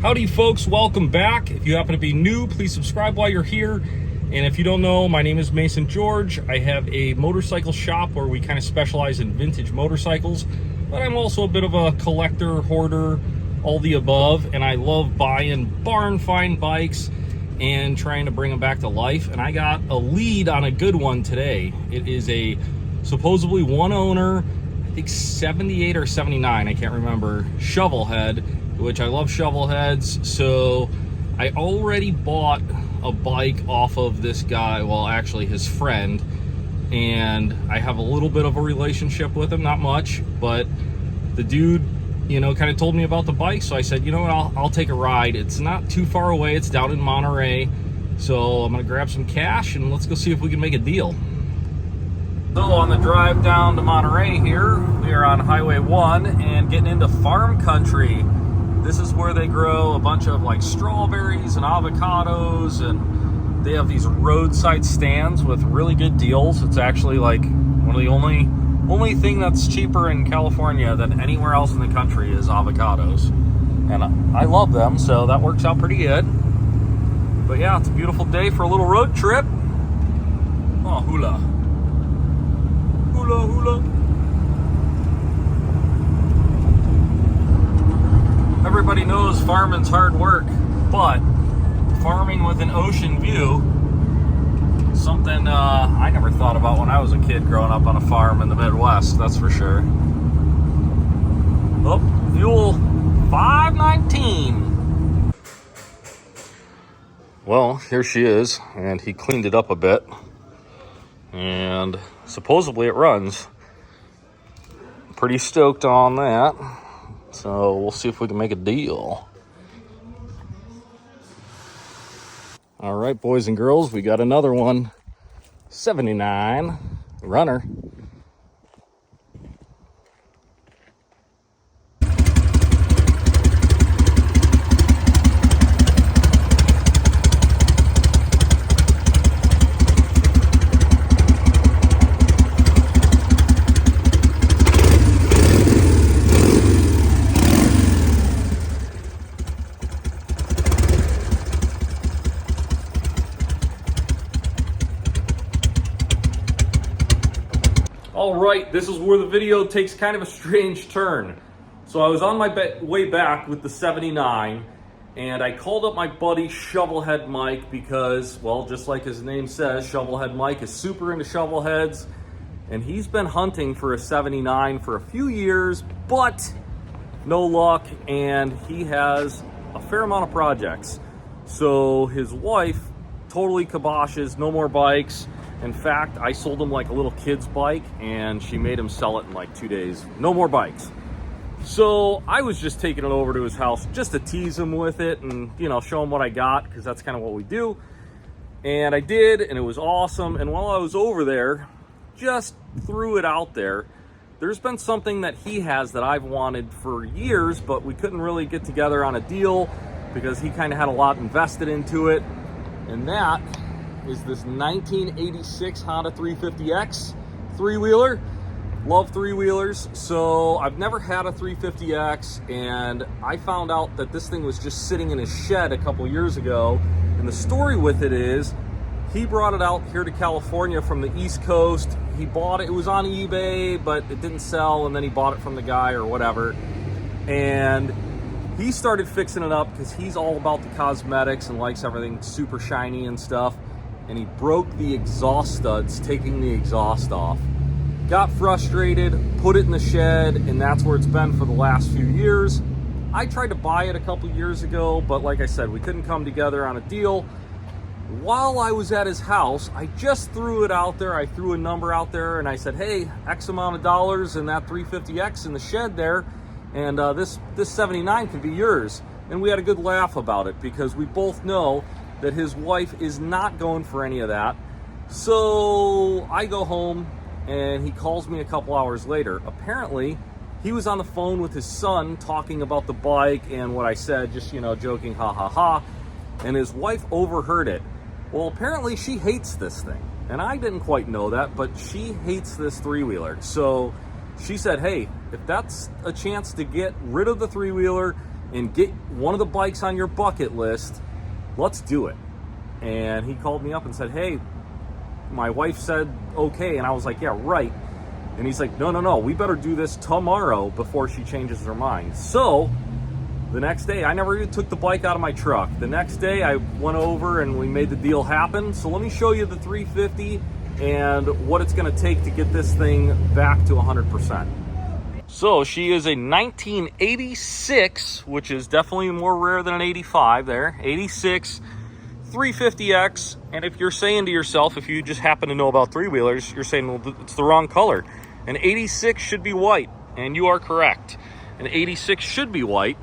Howdy folks, welcome back. If you happen to be new, please subscribe while you're here. And if you don't know, my name is Mason George. I have a motorcycle shop where we kind of specialize in vintage motorcycles, but I'm also a bit of a collector, hoarder, all the above, and I love buying barn find bikes and trying to bring them back to life. And I got a lead on a good one today. It is a supposedly one owner, I think 78 or 79, I can't remember, Shovelhead, which I love Shovelheads. So I already bought a bike off of this guy, well actually his friend, and I have a little bit of a relationship with him, not much, but the dude, you know, kind of told me about the bike, so I said, you know what, I'll take a ride. It's not too far away, it's down in Monterey, so I'm gonna grab some cash and let's go see if we can make a deal. So on the drive down to Monterey here, we are on Highway 1 and getting into farm country. This is where they grow a bunch of like strawberries and avocados, and they have these roadside stands with really good deals. It's actually like one of the only thing that's cheaper in California than anywhere else in the country is avocados. And I love them, so that works out pretty good. But yeah, it's a beautiful day for a little road trip. Oh, hula. Hula, hula. Everybody knows farming's hard work, but farming with an ocean view, something I never thought about when I was a kid growing up on a farm in the Midwest, that's for sure. Oh, fuel 519. Well, here she is, and he cleaned it up a bit, and supposedly it runs. Pretty stoked on that. So we'll see if we can make a deal. All right, boys and girls, we got another one. 79 runner. All right, this is where the video takes kind of a strange turn. So I was on my way back with the 79, and I called up my buddy Shovelhead Mike because, well, just like his name says, Shovelhead Mike is super into shovelheads, and he's been hunting for a 79 for a few years, but no luck, and he has a fair amount of projects. So his wife totally kiboshes, no more bikes. In fact, I sold him like a little kid's bike and she made him sell it in like 2 days. No more bikes. So I was just taking it over to his house just to tease him with it and, you know, show him what I got, because that's kind of what we do. And I did, and it was awesome. And while I was over there, just threw it out there. There's been something that he has that I've wanted for years, but we couldn't really get together on a deal because he kind of had a lot invested into it. And that is this 1986 Honda 350X three-wheeler. Love three-wheelers. So I've never had a 350X, and I found out that this thing was just sitting in his shed a couple years ago. And the story with it is he brought it out here to California from the East Coast. He bought it, it was on eBay, but it didn't sell, and then he bought it from the guy or whatever. And he started fixing it up because he's all about the cosmetics and likes everything super shiny and stuff. And he broke the exhaust studs taking the exhaust off. Got frustrated, put it in the shed, and that's where it's been for the last few years. I tried to buy it a couple years ago, but like I said, we couldn't come together on a deal. While I was at his house, I just threw it out there. I threw a number out there and I said, hey, X amount of dollars in that 350X in the shed there, and this 79 could be yours. And we had a good laugh about it because we both know that his wife is not going for any of that. So I go home and he calls me a couple hours later. Apparently, he was on the phone with his son talking about the bike and what I said, just, you know, joking, ha ha ha. And his wife overheard it. Well, apparently she hates this thing. And I didn't quite know that, but she hates this three-wheeler. So she said, hey, if that's a chance to get rid of the three-wheeler and get one of the bikes on your bucket list, let's do it. And he called me up and said, hey, my wife said okay. And I was like, yeah, right. And he's like, no, we better do this tomorrow before she changes her mind. So the next day, I never even took the bike out of my truck. The next day I went over and we made the deal happen. So let me show you the 350 and what it's gonna take to get this thing back to 100%. So she is a 1986, which is definitely more rare than an 85 there, 86 350X. And if you're saying to yourself, if you just happen to know about three-wheelers, you're saying, well, it's the wrong color. An 86 should be white, and you are correct. An 86 should be white.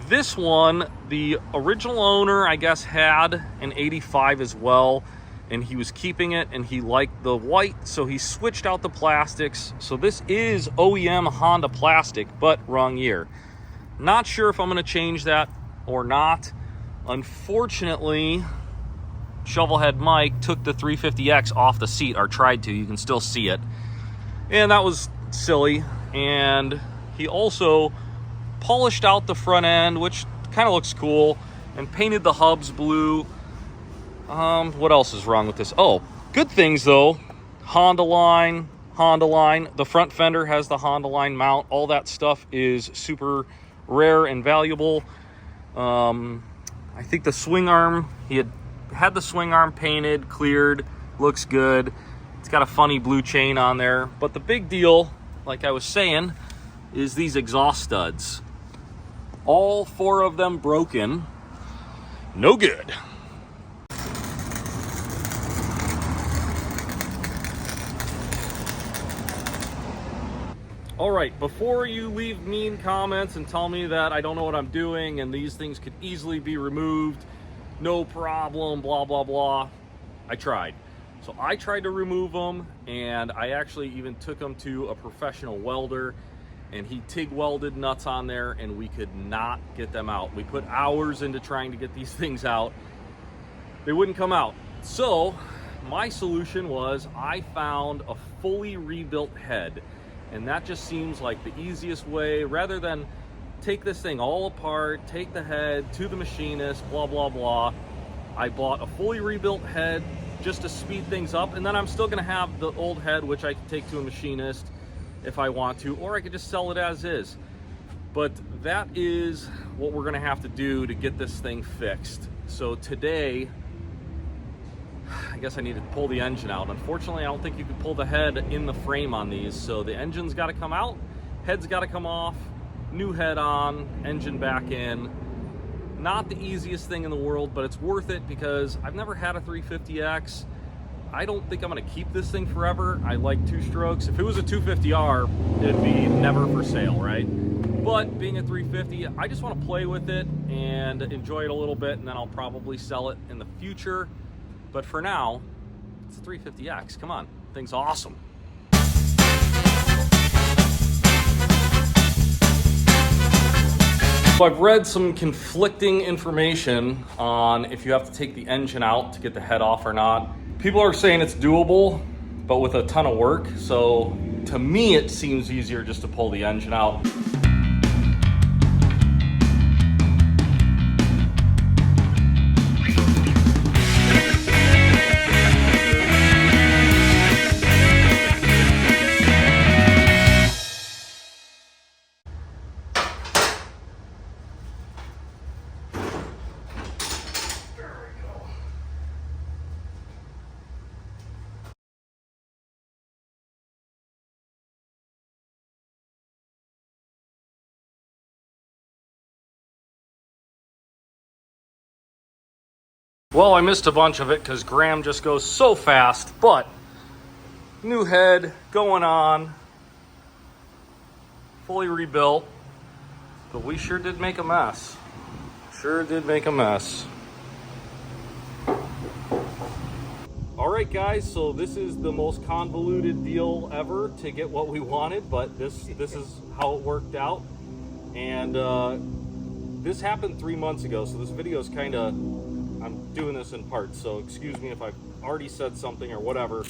This one, the original owner, I guess, had an 85 as well, and he was keeping it, and he liked the white, so he switched out the plastics. So this is OEM Honda plastic, but wrong year. Not sure if I'm going to change that or not. Unfortunately, Shovelhead Mike took the 350X off the seat, or tried to. You can still see it. And that was silly. And he also polished out the front end, which kind of looks cool, and painted the hubs blue. What else is wrong with this? Oh, good things though. Honda line. The front fender has the Honda line mount. All that stuff is super rare and valuable. I think the swing arm, he had the swing arm painted, cleared, looks good. It's got a funny blue chain on there. But the big deal, like I was saying, is these exhaust studs. All four of them broken. No good. All right, before you leave mean comments and tell me that I don't know what I'm doing and these things could easily be removed, no problem, blah, blah, blah, I tried. So I tried to remove them, and I actually even took them to a professional welder, and he TIG welded nuts on there, and we could not get them out. We put hours into trying to get these things out. They wouldn't come out. So my solution was I found a fully rebuilt head. And that just seems like the easiest way, rather than take this thing all apart, take the head to the machinist, blah, blah, blah. I bought a fully rebuilt head just to speed things up, and then I'm still gonna have the old head, which I can take to a machinist if I want to, or I could just sell it as is. But that is what we're gonna have to do to get this thing fixed. So today, I guess I need to pull the engine out. Unfortunately, I don't think you can pull the head in the frame on these. So the engine's got to come out, head's got to come off, new head on, engine back in. Not the easiest thing in the world, but it's worth it because I've never had a 350X. I don't think I'm going to keep this thing forever. I like two strokes. If it was a 250R, it'd be never for sale, right? But being a 350, I just want to play with it and enjoy it a little bit, and then I'll probably sell it in the future. But for now, it's a 350X. Come on, thing's awesome. So I've read some conflicting information on if you have to take the engine out to get the head off or not. People are saying it's doable, but with a ton of work. So to me, it seems easier just to pull the engine out. Well, I missed a bunch of it because Graham just goes so fast, but new head going on, fully rebuilt, but we sure did make a mess. Sure did make a mess. All right, guys, so this is the most convoluted deal ever to get what we wanted, but this is how it worked out. And this happened 3 months ago, so this video is kind of, I'm doing this in parts, so excuse me if I've already said something or whatever.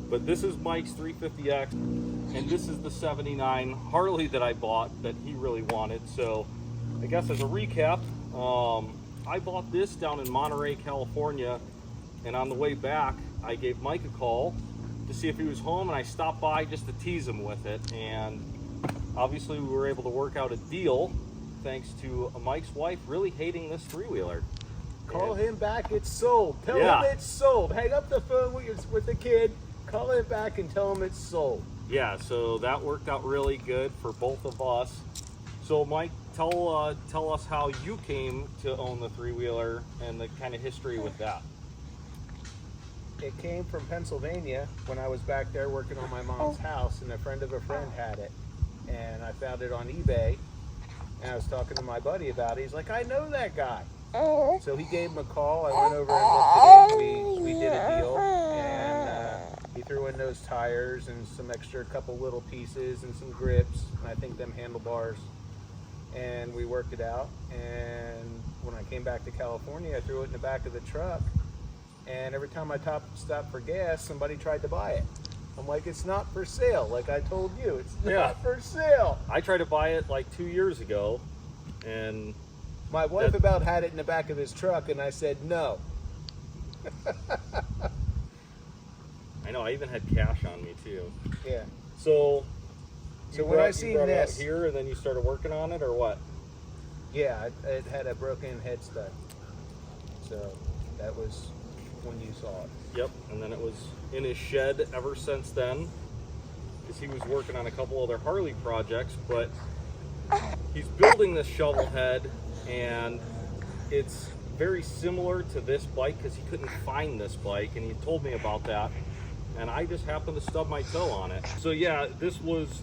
But this is Mike's 350X, and this is the 79 Harley that I bought that he really wanted. So I guess as a recap, I bought this down in Monterey, California, and on the way back, I gave Mike a call to see if he was home, and I stopped by just to tease him with it. And obviously, we were able to work out a deal thanks to Mike's wife really hating this three-wheeler. Call him back, it's sold. Tell him it's sold. Hang up the phone with the kid, call him back and tell him it's sold. Yeah, so that worked out really good for both of us. So Mike, tell us how you came to own the three-wheeler and the kind of history with that. It came from Pennsylvania when I was back there working on my mom's house, and a friend of a friend had it. And I found it on eBay, and I was talking to my buddy about it. He's like, I know that guy. So he gave him a call. I went over and looked at it. We did a deal, and he threw in those tires and some extra couple little pieces and some grips, and I think them handlebars. And we worked it out. And when I came back to California, I threw it in the back of the truck. And every time I stopped for gas, somebody tried to buy it. I'm like, it's not for sale. Like I told you, it's not for sale. I tried to buy it like 2 years ago, and my wife about had it in the back of his truck, and I said no. I know, I even had cash on me too. Yeah. So when I seen this here, and then you started working on it, or what? Yeah, it had a broken head stud. So that was when you saw it. Yep, and then it was in his shed ever since then, because he was working on a couple other Harley projects, but he's building this Shovelhead, and it's very similar to this bike because he couldn't find this bike, and he told me about that, and I just happened to stub my toe on it. So yeah, this was,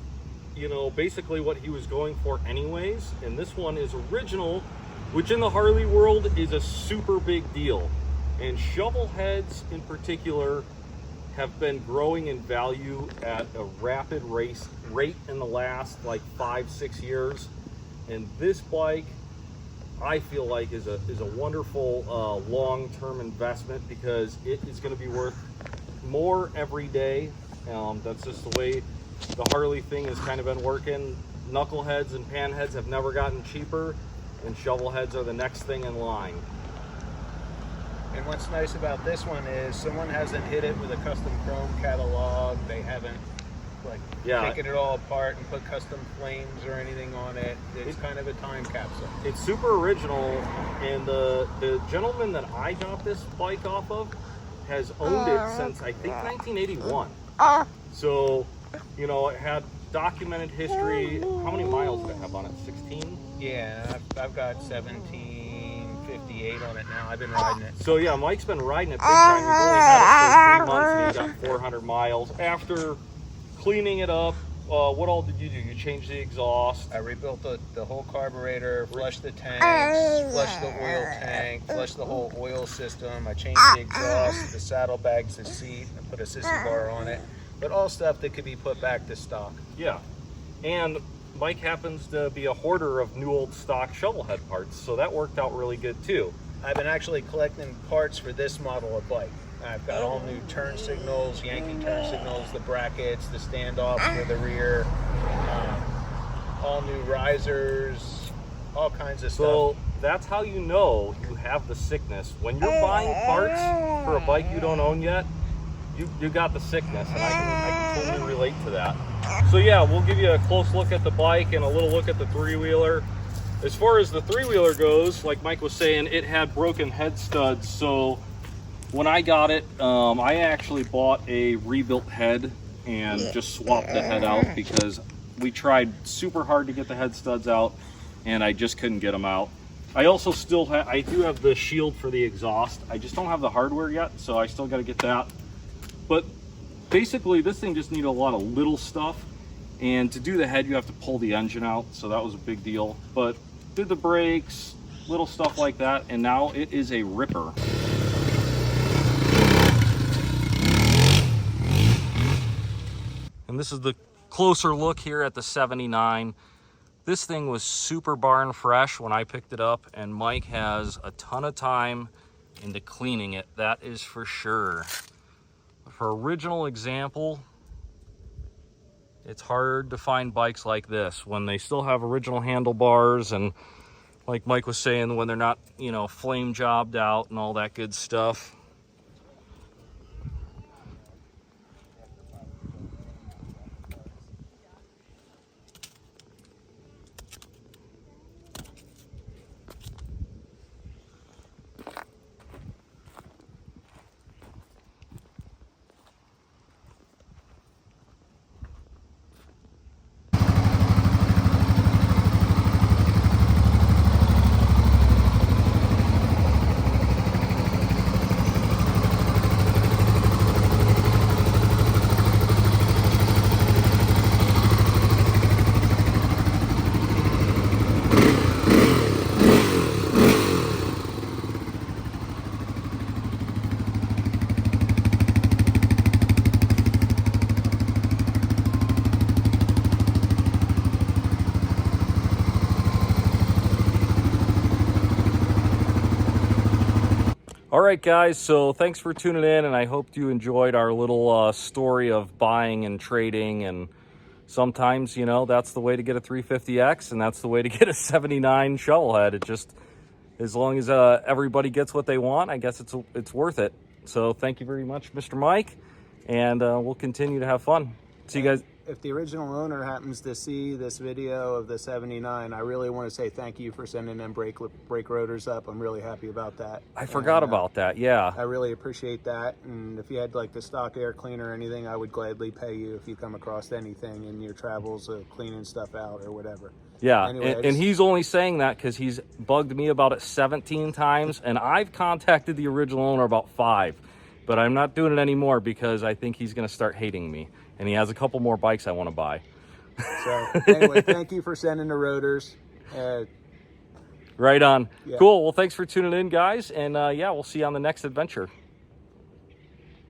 you know, basically what he was going for anyways, and this one is original, which in the Harley world is a super big deal. And Shovelheads in particular have been growing in value at a rapid rate in the last like 5-6 years. And this bike, I feel like, is a wonderful long-term investment because it is going to be worth more every day. That's just the way the Harley thing has kind of been working. Knuckleheads and panheads have never gotten cheaper, and Shovelheads are the next thing in line. And what's nice about this one is someone hasn't hit it with a custom chrome catalog. They haven't taken it all apart and put custom flames or anything on it. It's kind of a time capsule. It's super original, and the gentleman that I got this bike off of has owned it since I think 1981. So, you know, it had documented history. How many miles did it have on it? 16? Yeah, I've got 1758 on it now. I've been riding it. So yeah, Mike's been riding it big time. He's only had it for 3 months and he got 400 miles. After cleaning it up, what all did you do? You changed the exhaust. I rebuilt the whole carburetor, flushed the tanks, flushed the oil tank, flushed the whole oil system. I changed the exhaust, the saddlebags, the seat, and put a sissy bar on it. But all stuff that could be put back to stock. Yeah, and Mike happens to be a hoarder of new old stock Shovelhead parts, so that worked out really good too. I've been actually collecting parts for this model of bike. I've got all new turn signals, Yankee turn signals, the brackets, the standoffs for the rear, all new risers, all kinds of stuff. So that's how you know you have the sickness. When you're buying parts for a bike you don't own yet, you got the sickness, and I can totally relate to that. So yeah, we'll give you a close look at the bike and a little look at the three-wheeler. As far as the three-wheeler goes, like Mike was saying, it had broken head studs. So when I got it, I actually bought a rebuilt head and just swapped the head out because we tried super hard to get the head studs out and I just couldn't get them out. I also I do have the shield for the exhaust. I just don't have the hardware yet, so I still got to get that. But basically, this thing just needed a lot of little stuff, and to do the head, you have to pull the engine out, so that was a big deal. But did the brakes, little stuff like that, and now it is a ripper. And this is the closer look here at the 79. This thing was super barn fresh when I picked it up, and Mike has a ton of time into cleaning it, that is for sure. For original example, it's hard to find bikes like this when they still have original handlebars and like Mike was saying, when they're not, you know, flame jobbed out and all that good stuff. All right, guys, so thanks for tuning in, and I hope you enjoyed our little story of buying and trading. And sometimes, you know, that's the way to get a 350X, and that's the way to get a 79 Shovelhead. It just, as long as everybody gets what they want, I guess it's worth it. So thank you very much, Mr. Mike, and we'll continue to have fun. See you guys. If the original owner happens to see this video of the 79, I really want to say thank you for sending them brake rotors up. I'm really happy about that. I forgot about that, yeah. I really appreciate that. And if you had like the stock air cleaner or anything, I would gladly pay you if you come across anything in your travels of cleaning stuff out or whatever. Yeah, Anyways, and he's only saying that because he's bugged me about it 17 times, and I've contacted the original owner about 5. But I'm not doing it anymore because I think he's going to start hating me. And he has a couple more bikes I want to buy. So anyway, thank you for sending the rotors. Right on. Yeah. Cool. Well, thanks for tuning in, guys. And yeah, we'll see you on the next adventure.